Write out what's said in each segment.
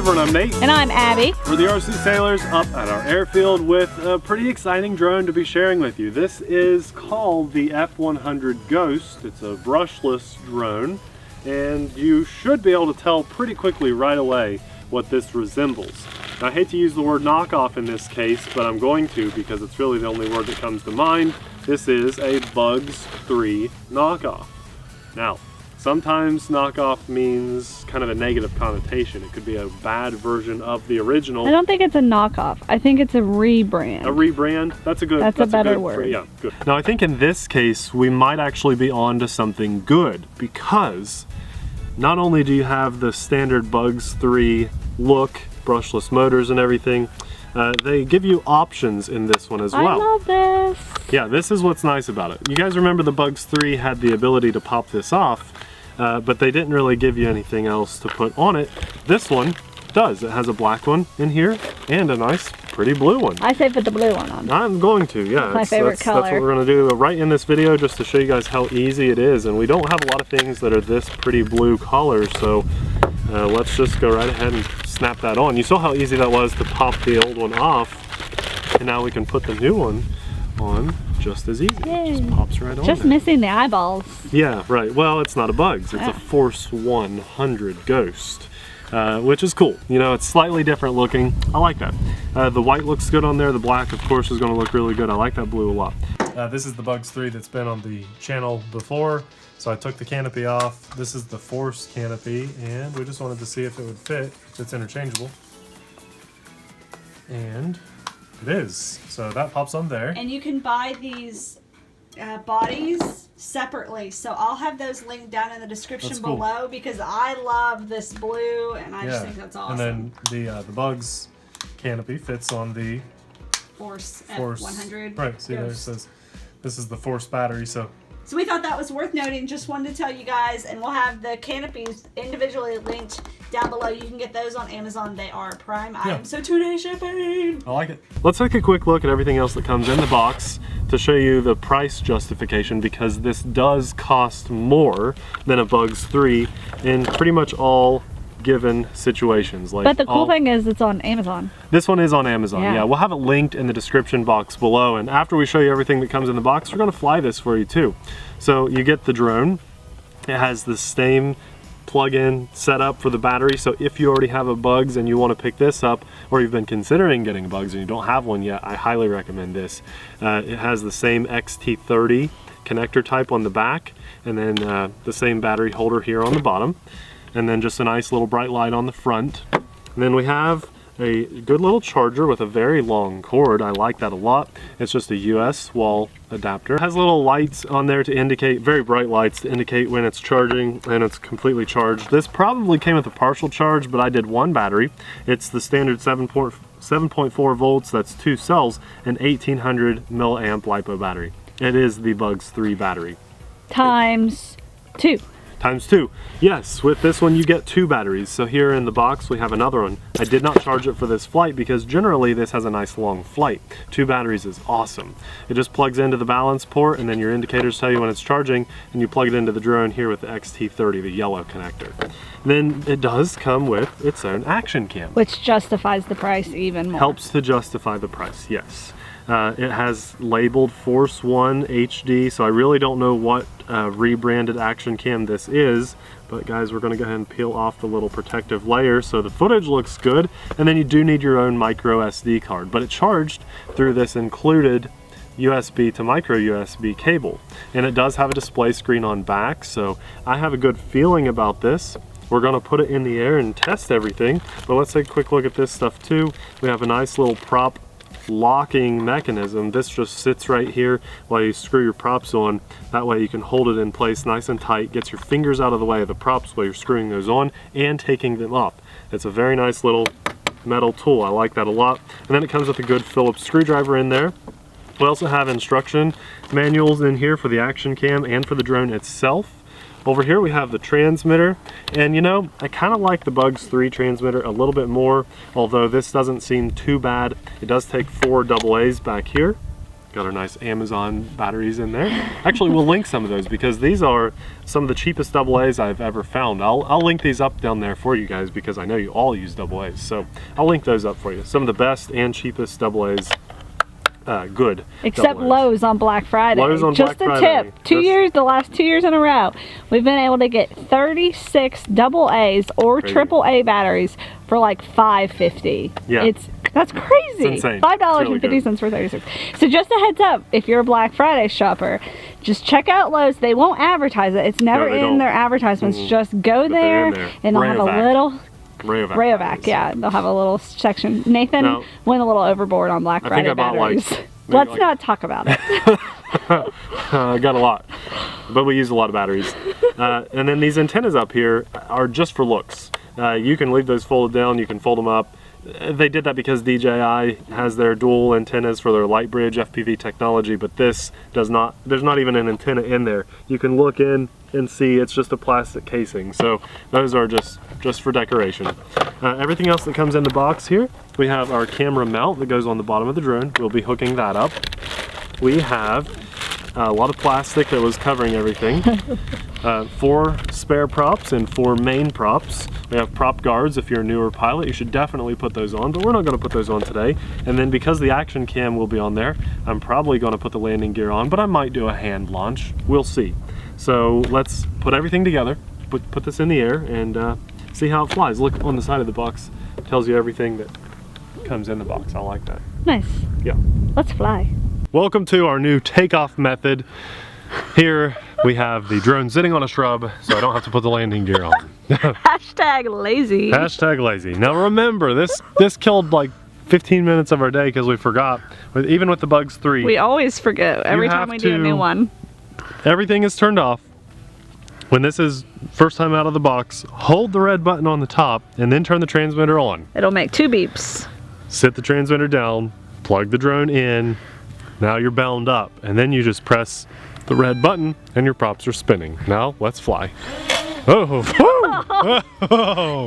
everyone, I'm Nate. And I'm Abby. We're the TheRcSaylors up at our airfield with a pretty exciting drone to be sharing with you. This is called the F100 Ghost. It's a brushless drone, and you should be able to tell pretty quickly right away what this resembles. Now, I hate to use the word knockoff in this case, but I'm going to because it's really the only word that comes to mind. This is a Bugs 3 knockoff. Now, sometimes knockoff means kind of a negative connotation. It could be a bad version of the original. I don't think it's a knockoff. I think it's a rebrand. A rebrand? That's a better word. Yeah, good. Now I think in this case, we might actually be on to something good, because not only do you have the standard Bugs 3 look, brushless motors and everything, they give you options in this one as well. I love this. Yeah, this is what's nice about it. You guys remember the Bugs 3 had the ability to pop this off, but they didn't really give you anything else to put on it. This one does. It has a black one in here and a nice, pretty blue one. I say put the blue one on. I'm going to, yeah. That's my favorite color. That's what we're going to do right in this video, just to show you guys how easy it is. And we don't have a lot of things that are this pretty blue color, so let's just go right ahead and snap that on. You saw how easy that was to pop the old one off, and now we can put the new one on just as easy. Yay. It just pops right on. Just there. missing the eyeballs. Yeah, right. Well, it's not a Bugs. It's a Force 100 Ghost, which is cool. You know, it's slightly different looking. I like that. The white looks good on there. The black, of course, is going to look really good. I like that blue a lot. This is the Bugs 3 that's been on the channel before. So I took the canopy off. This is the Force canopy, and we just wanted to see if it would fit. It's interchangeable. And it is. So that pops on there. And you can buy these bodies separately. So I'll have those linked down in the description below, because I love this blue and I just think that's awesome. And then the Bugs canopy fits on the Force F100. Right, see there it says this is the Force battery, so we thought that was worth noting. Just wanted to tell you guys, and we'll have the canopies individually linked down below. You can get those on Amazon. They are Prime items, so 2-day shipping. I like it. Let's take a quick look at everything else that comes in the box to show you the price justification, because this does cost more than a Bugs 3 in pretty much all given situations. But the cool thing is it's on Amazon. This one is on Amazon. Yeah, we'll have it linked in the description box below, and after we show you everything that comes in the box, we're going to fly this for you too. So you get the drone. It has the same plug-in setup for the battery, so if you already have a Bugs and you want to pick this up, or you've been considering getting a Bugs and you don't have one yet, I highly recommend this. It has the same XT30 connector type on the back, and then the same battery holder here on the bottom, and then just a nice little bright light on the front. And then we have a good little charger with a very long cord. I like that a lot. It's just a US wall adapter. It has little lights on there to indicate, very bright lights to indicate when it's charging and it's completely charged. This probably came with a partial charge, but I did one battery. It's the standard 7.4 volts, that's 2 cells, and 1800 milliamp LiPo battery. It is the Bugs 3 battery. Times 2. Times 2. Yes, with this one you get 2 batteries. So here in the box we have another one. I did not charge it for this flight because generally this has a nice long flight. 2 batteries is awesome. It just plugs into the balance port, and then your indicators tell you when it's charging, and you plug it into the drone here with the XT30, the yellow connector. Then it does come with its own action cam, which justifies the price even more. Helps to justify the price, yes. It has labeled Force1 HD, so I really don't know what rebranded action cam this is, but guys, we're going to go ahead and peel off the little protective layer so the footage looks good. And then you do need your own micro SD card, but it's charged through this included USB to micro USB cable, and it does have a display screen on back, so I have a good feeling about this. We're going to put it in the air and test everything, but let's take a quick look at this stuff too. We have a nice little prop locking mechanism. This just sits right here while you screw your props on. That way you can hold it in place nice and tight, gets your fingers out of the way of the props while you're screwing those on and taking them off. It's a very nice little metal tool. I like that a lot. And then it comes with a good Phillips screwdriver in there. We also have instruction manuals in here for the action cam and for the drone itself. Over here we have the transmitter, and you know, I kind of like the Bugs 3 transmitter a little bit more, although this doesn't seem too bad. It does take 4 AA's back here, Got our nice Amazon batteries in there. Actually, we'll link some of those because these are some of the cheapest AA's I've ever found. I'll link these up down there for you guys because I know you all use AA's. So I'll link those up for you. Some of the best and cheapest AA's. Good. Except Lowe's on Black Friday. Lowe's on Just Black a Friday. tip. The last 2 years in a row, we've been able to get 36 AA's or Crazy. AAA batteries for like $5.50. Yeah. That's crazy. It's insane. $5.50 for 36. So just a heads up, if you're a Black Friday shopper, just check out Lowe's. They won't advertise it. It's never in their advertisements. Just go there and they'll have a little Rayovac, yeah. They'll have a little section. Nathan went a little overboard on Black Friday batteries. Let's not talk about it. I got a lot, but we use a lot of batteries. And then these antennas up here are just for looks. You can leave those folded down, you can fold them up. They did that because DJI has their dual antennas for their light bridge FPV technology, but this does not. There's not even an antenna in there. You can look in and see it's just a plastic casing. So those are just for decoration. Everything else that comes in the box here, we have our camera mount that goes on the bottom of the drone. We'll be hooking that up. We have a lot of plastic that was covering everything. 4 spare props and 4 main props. We have prop guards. If you're a newer pilot, you should definitely put those on, but we're not going to put those on today. And then because the action cam will be on there, I'm probably going to put the landing gear on, but I might do a hand launch. We'll see. So let's put everything together, put this in the air, and see how it flies. Look on the side of the box. It tells you everything that comes in the box. I like that. Nice. Yeah. Let's fly. Welcome to our new takeoff method. Here we have the drone sitting on a shrub, so I don't have to put the landing gear on. Hashtag lazy. Hashtag lazy. Now remember, this killed like 15 minutes of our day because we forgot. Even with the Bugs 3. We always forget every time we do a new one. Everything is turned off. When this is first time out of the box, hold the red button on the top and then turn the transmitter on. It'll make 2 beeps. Sit the transmitter down, plug the drone in. Now you're bound up, and then you just press the red button and your props are spinning. Now let's fly. Oh,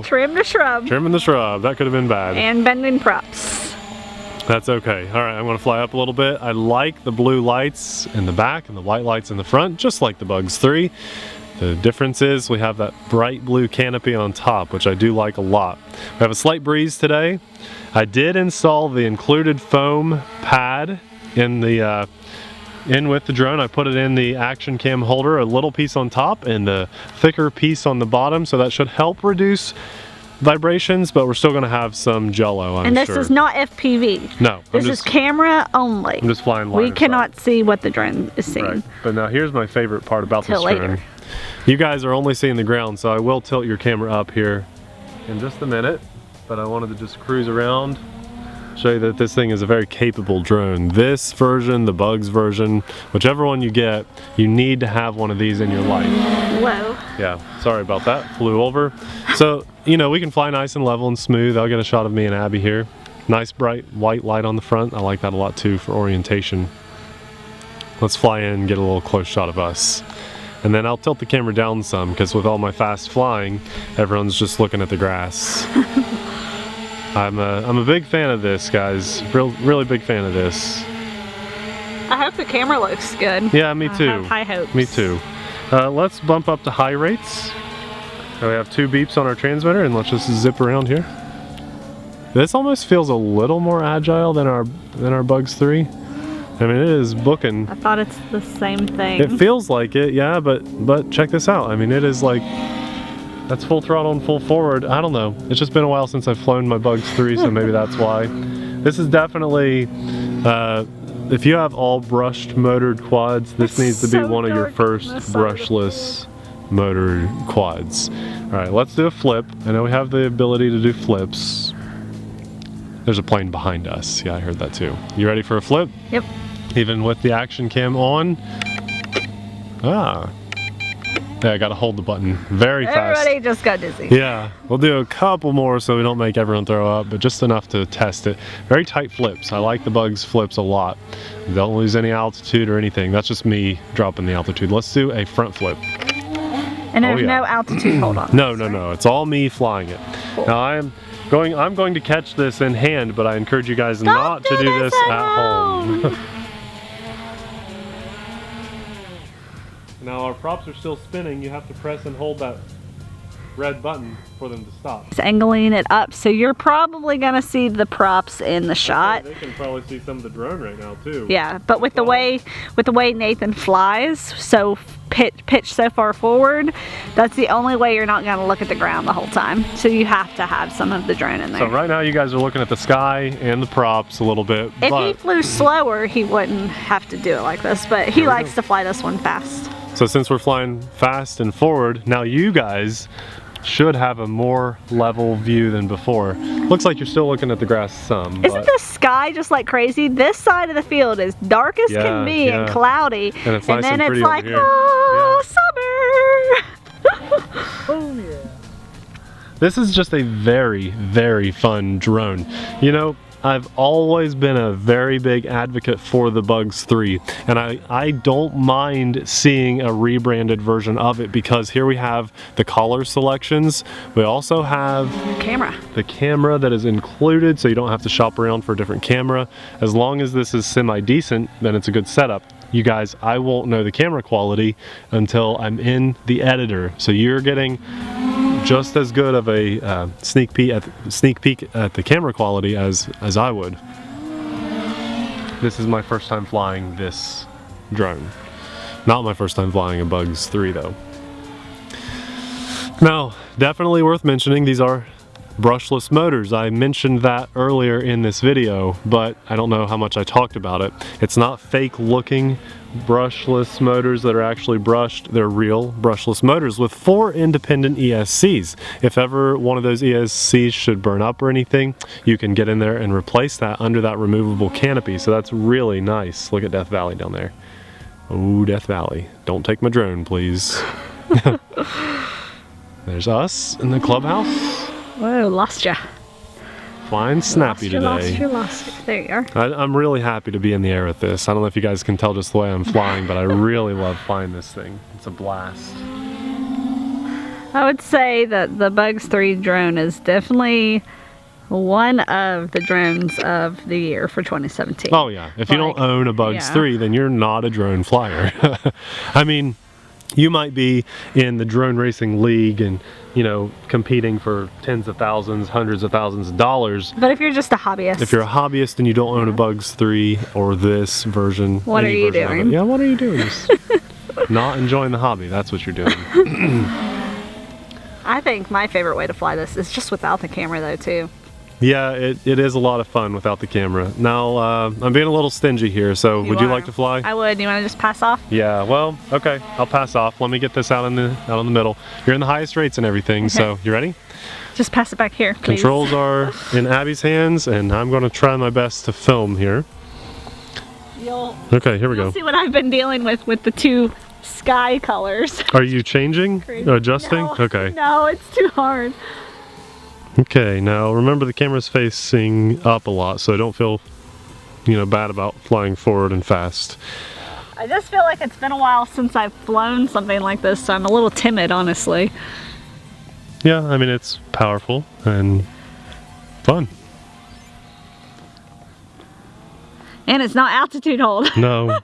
Trim the shrub. Trimming the shrub. That could have been bad. And bending props. That's okay. All right, I'm going to fly up a little bit. I like the blue lights in the back and the white lights in the front, just like the Bugs 3. The difference is we have that bright blue canopy on top, which I do like a lot. We have a slight breeze today. I did install the included foam pad in the in with the drone. I put it in the action cam holder, a little piece on top and the thicker piece on the bottom, so that should help reduce vibrations, but we're still going to have some jello, I'm sure. And this is not FPV. No. This is camera only. I'm just flying line We cannot see what the drone is seeing. Right. But now here's my favorite part about this drone. You guys are only seeing the ground, so I will tilt your camera up here in just a minute, but I wanted to just cruise around, show you that this thing is a very capable drone. This version, the Bugs version, whichever one you get, you need to have one of these in your life. Whoa. Yeah, sorry about that, flew over. So, you know, we can fly nice and level and smooth. I'll get a shot of me and Abby here. Nice bright white light on the front. I like that a lot too for orientation. Let's fly in and get a little close shot of us. And then I'll tilt the camera down some because with all my fast flying, everyone's just looking at the grass. I'm a big fan of this, guys. Really big fan of this. I hope the camera looks good. Yeah, me too. I have high hopes. Me too. Let's bump up to high rates. We have 2 beeps on our transmitter, and let's just zip around here. This almost feels a little more agile than our Bugs 3. I mean, it is booking. I thought it's the same thing. It feels like it, yeah, but check this out. I mean, it is like, that's full throttle and full forward. I don't know. It's just been a while since I've flown my Bugs 3, so maybe that's why. This is definitely, if you have all brushed motored quads, this needs to be one of your first brushless motored quads. All right, let's do a flip. I know we have the ability to do flips. There's a plane behind us. Yeah, I heard that too. You ready for a flip? Yep. Even with the action cam on. Ah. Yeah, I gotta hold the button very fast. Everybody just got dizzy. Yeah, we'll do a couple more so we don't make everyone throw up, but just enough to test it. Very tight flips. I like the Bugs flips a lot. Don't lose any altitude or anything. That's just me dropping the altitude. Let's do a front flip. And there's no altitude hold on. No. It's all me flying it. Cool. Now I'm going to catch this in hand, but I encourage you guys not to do this at home. Now our props are still spinning. You have to press and hold that red button for them to stop. It's angling it up, so you're probably gonna see the props in the shot. They can probably see some of the drone right now too. Yeah, but with the way Nathan flies, so pitch so far forward, that's the only way you're not gonna look at the ground the whole time. So you have to have some of the drone in there. So right now you guys are looking at the sky and the props a little bit. If he flew slower, he wouldn't have to do it like this, but he likes to fly this one fast. So since we're flying fast and forward, now you guys should have a more level view than before. Looks like you're still looking at the grass some. Isn't the sky just like crazy? This side of the field is dark as can be and cloudy. And it's nice and pretty like, over here. Oh, summer! Oh yeah. This is just a very, very fun drone. You know, I've always been a very big advocate for the Bugs 3, and I don't mind seeing a rebranded version of it, because here we have the color selections. We also have the camera that is included, so you don't have to shop around for a different camera. As long as this is semi-decent, then it's a good setup. You guys, I won't know the camera quality until I'm in the editor, so you're getting just as good of a sneak peek at the camera quality as I would. This is my first time flying this drone. Not my first time flying a Bugs 3 though. Now, definitely worth mentioning, these are brushless motors. I mentioned that earlier in this video, but I don't know how much I talked about it. It's not fake looking brushless motors that are actually brushed. They're real brushless motors with 4 independent ESCs. If ever one of those ESCs should burn up or anything, you can get in there and replace that under that removable canopy. So that's really nice. Look at Death Valley down there. Oh, Death Valley. Don't take my drone, please. There's us in the clubhouse. Whoa, lost ya. Flying snappy today. Lost you. There you are. I'm really happy to be in the air with this. I don't know if you guys can tell just the way I'm flying, but I really love flying this thing. It's a blast. I would say that the Bugs 3 drone is definitely one of the drones of the year for 2017. Oh yeah, if you don't own a Bugs 3, then you're not a drone flyer. I mean, you might be in the drone racing league and, you know, competing for tens of thousands, hundreds of thousands of dollars. But if you're just a hobbyist. If you're a hobbyist and you don't own a Bugs 3 or this version. What are you doing? Yeah, what are you doing? Just not enjoying the hobby. That's what you're doing. I think my favorite way to fly this is just without the camera though too. Yeah, it is a lot of fun without the camera. Now, I'm being a little stingy here, so would you like to fly? I would. You want to just pass off? Yeah, well, okay, I'll pass off. Let me get this out in the middle. You're in the highest rates and everything, so you ready? Just pass it back here, please. Controls are in Abby's hands, and I'm going to try my best to film here. Okay, here we go. You'll see what I've been dealing with the 2 sky colors. Are you changing? Adjusting? No, okay. No, it's too hard. Okay, now remember the camera's facing up a lot, so don't feel, you know, bad about flying forward and fast. I just feel like it's been a while since I've flown something like this, so I'm a little timid, honestly. Yeah, I mean, it's powerful and fun. And it's not altitude hold. No,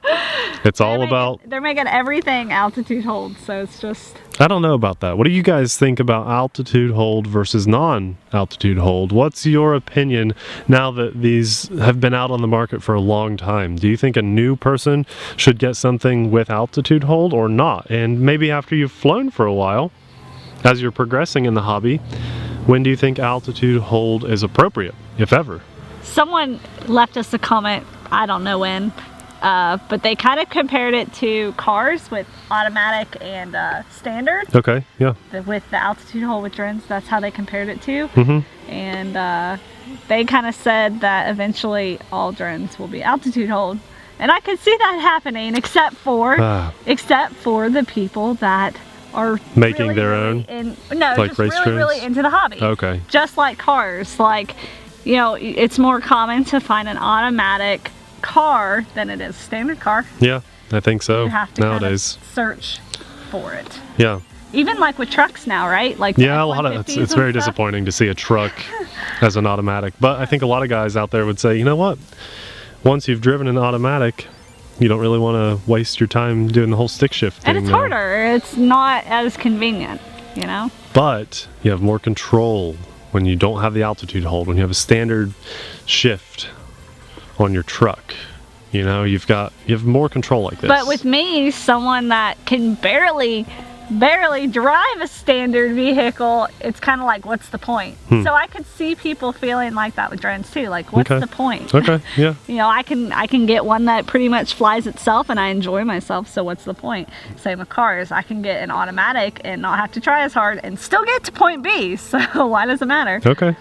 it's all about... They're making everything altitude hold, so it's just... I don't know about that. What do you guys think about altitude hold versus non-altitude hold? What's your opinion now that these have been out on the market for a long time? Do you think a new person should get something with altitude hold or not? And maybe after you've flown for a while, as you're progressing in the hobby, when do you think altitude hold is appropriate, if ever? Someone left us a comment, I don't know when, but they kind of compared it to cars with automatic and standard. Okay, yeah. With the altitude hold with drones, that's how they compared it to. Mm-hmm. And they kind of said that eventually all drones will be altitude hold. And I could see that happening, except for the people that are making really, their own? Like just race really into the hobby. Okay. Just like cars, like, you know, it's more common to find an automatic car than it is a standard car. Yeah, I think so. You have to nowadays kind of search for it. Yeah. Even like with trucks now, right? Like yeah, a lot of it's very disappointing to see a truck as an automatic. But I think a lot of guys out there would say, you know what? Once you've driven an automatic, you don't really want to waste your time doing the whole stick shift thing. And it's harder. It's not as convenient, you know? But you have more control when you don't have the altitude hold, when you have a standard shift on your truck. You know, you have more control like this. But with me, someone that can barely drive a standard vehicle, it's kind of like, what's the point? So I could see people feeling like that with drones too. Like, what's the point? Okay, yeah. You know, I can get one that pretty much flies itself and I enjoy myself, so what's the point? Same with cars. I can get an automatic and not have to try as hard and still get to point B, so why does it matter? Okay.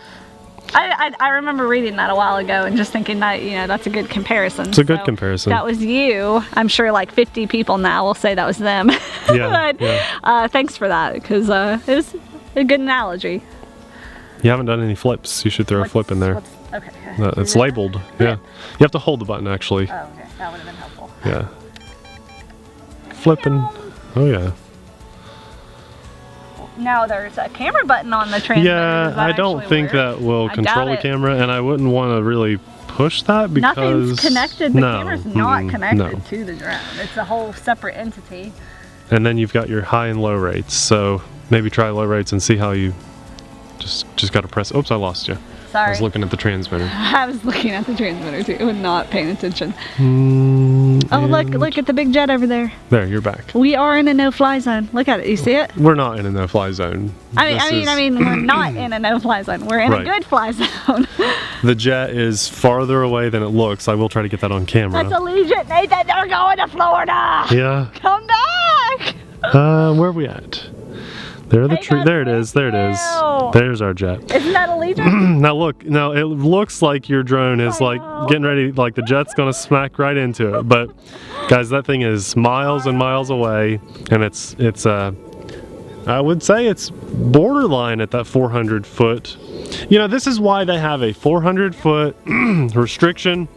I remember reading that a while ago and just thinking that, you know, that's a good comparison. It's a good comparison. That was you. I'm sure like 50 people now will say that was them. Yeah. But, thanks for that, because it was a good analogy. You haven't done any flips. You should throw a flip in there. Okay. It's labeled. Yeah. You have to hold the button actually. Oh, okay. That would have been helpful. Yeah. Flipping. Oh yeah. Now there's a camera button on the transmitter. Yeah, I don't think that will control the camera, and I wouldn't want to really push that because nothing's connected. The camera's not connected to the drone. It's a whole separate entity. And then you've got your high and low rates. So maybe try low rates and see how you just got to press. Oops, I lost you. Sorry. I was looking at the transmitter. I was looking at the transmitter too and not paying attention. Oh, look at the big jet over there. There, you're back. We are in a no-fly zone. Look at it. You see it? We're not in a no-fly zone. I mean, we're not in a no-fly zone. We're in a good fly zone. The jet is farther away than it looks. I will try to get that on camera. That's Allegiant, Nathan. They're going to Florida. Yeah. Come back. Where are we at? There it is. There it is. There's our jet. Isn't that Allegiant? Now look, no, it looks like your drone is like getting ready, like the jet's gonna smack right into it. But guys, that thing is miles and miles away, and it's I would say it's borderline at that 400 foot. You know, this is why they have a 400 foot restriction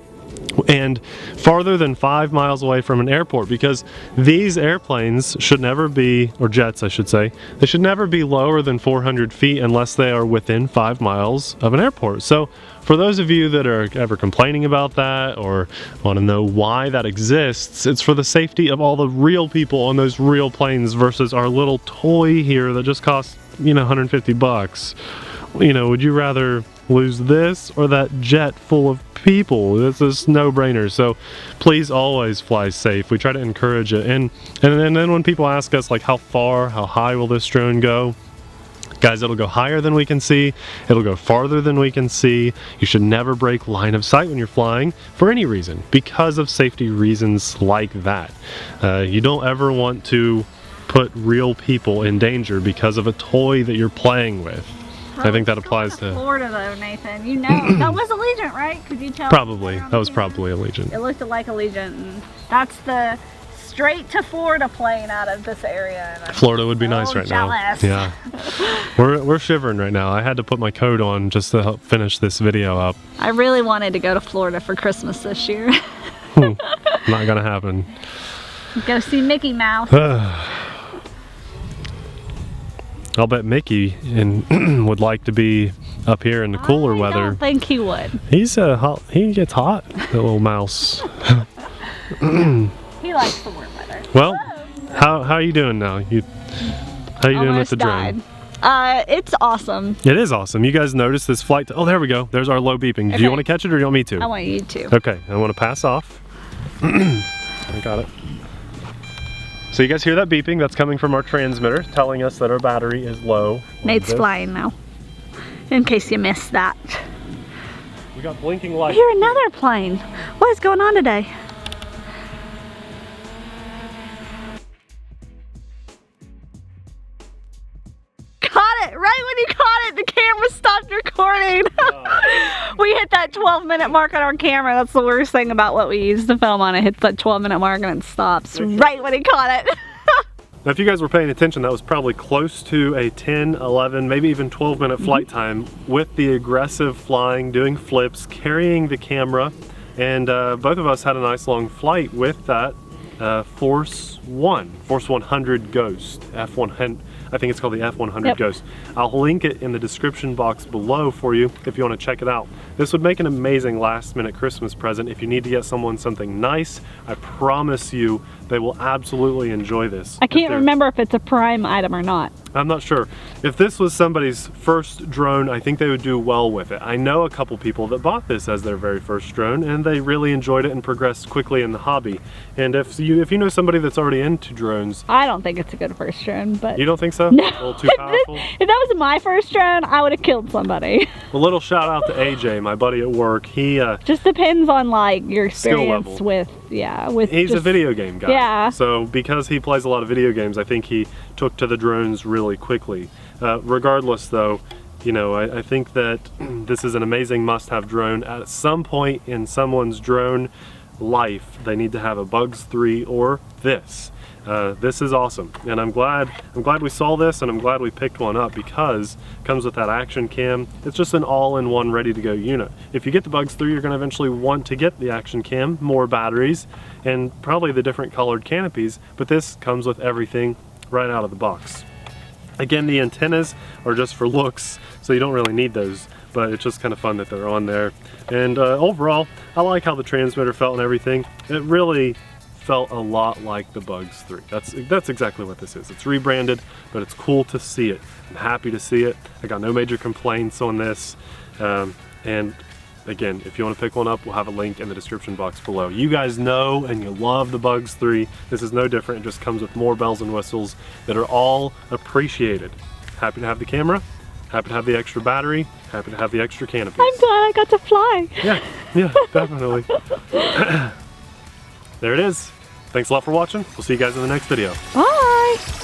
and farther than 5 miles away from an airport, because these airplanes should never be, or jets I should say, they should never be lower than 400 feet unless they are within 5 miles of an airport. So for those of you that are ever complaining about that or want to know why that exists, it's for the safety of all the real people on those real planes versus our little toy here that just costs, you know, 150 bucks. You know, would you rather lose this or that jet full of people? This is no-brainer. So please always fly safe. We try to encourage it. And then when people ask us like how high will this drone go? Guys, it'll go higher than we can see. It'll go farther than we can see. You should never break line of sight when you're flying for any reason, because of safety reasons like that. You don't ever want to put real people in danger because of a toy that you're playing with. I think that applies to Florida though, Nathan. You know, that was Allegiant, right? Could you tell? Probably. That was probably Allegiant. It looked like Allegiant, and that's the straight to Florida plane out of this area. Florida would be nice right now. Yeah. We're shivering right now. I had to put my coat on just to help finish this video up. I really wanted to go to Florida for Christmas this year. Not gonna happen. Go see Mickey Mouse. I'll bet Mickey would like to be up here in the cooler weather. I don't think he would. He's he gets hot, that little mouse. He likes the warm weather. Well, how are you doing now? How you doing with the drone? It's awesome. It is awesome. You guys notice this flight? Oh, there we go. There's our low beeping. Okay. Do you want to catch it or do you want me to? I want you to. Okay, I want to pass off. I got it. So you guys hear that beeping? That's coming from our transmitter telling us that our battery is low. Nate's flying now, in case you missed that. We got blinking lights. I hear another plane. What is going on today? Caught it! Right when you caught it, the camera stopped recording. We hit that 12-minute mark on our camera. That's the worst thing about what we use to film on. It hits that 12-minute mark and it stops right when he caught it. Now, if you guys were paying attention, that was probably close to a 10, 11, maybe even 12-minute flight time with the aggressive flying, doing flips, carrying the camera, and both of us had a nice long flight with that Force 100 Ghost F100. I think it's called the F100 Yep. Ghost. I'll link it in the description box below for you if you want to check it out. This would make an amazing last minute Christmas present if you need to get someone something nice. I promise you they will absolutely enjoy this. I can't remember if it's a Prime item or not. I'm not sure. If this was somebody's first drone, I think they would do well with it. I know a couple people that bought this as their very first drone and they really enjoyed it and progressed quickly in the hobby. And if you know somebody that's already into drones, I don't think it's a good first drone, but you don't think so? No. A little too powerful? If that was my first drone, I would have killed somebody. A little shout out to AJ, my buddy at work. He just depends on like your experience level. with He's a video game guy. Yeah. So because he plays a lot of video games, I think he took to the drones really quickly. Regardless though, you know, I think that this is an amazing must-have drone. At some point in someone's drone life, they need to have a Bugs 3 or this. This is awesome, and I'm glad we saw this, and I'm glad we picked one up because it comes with that action cam. It's just an all-in-one ready-to-go unit. If you get the Bugs 3, you're going to eventually want to get the action cam, more batteries, and probably the different colored canopies, but this comes with everything right out of the box. Again, the antennas are just for looks, so you don't really need those, but it's just kind of fun that they're on there. And overall, I like how the transmitter felt and everything. It really felt a lot like the Bugs 3. That's exactly what this is. It's rebranded, but it's cool to see it. I'm happy to see it. I got no major complaints on this. And again, if you want to pick one up, we'll have a link in the description box below. You guys know and you love the Bugs 3. This is no different. It just comes with more bells and whistles that are all appreciated. Happy to have the camera, happy to have the extra battery, happy to have the extra canopy. I'm glad I got to fly. Yeah, definitely. There it is. Thanks a lot for watching. We'll see you guys in the next video. Bye.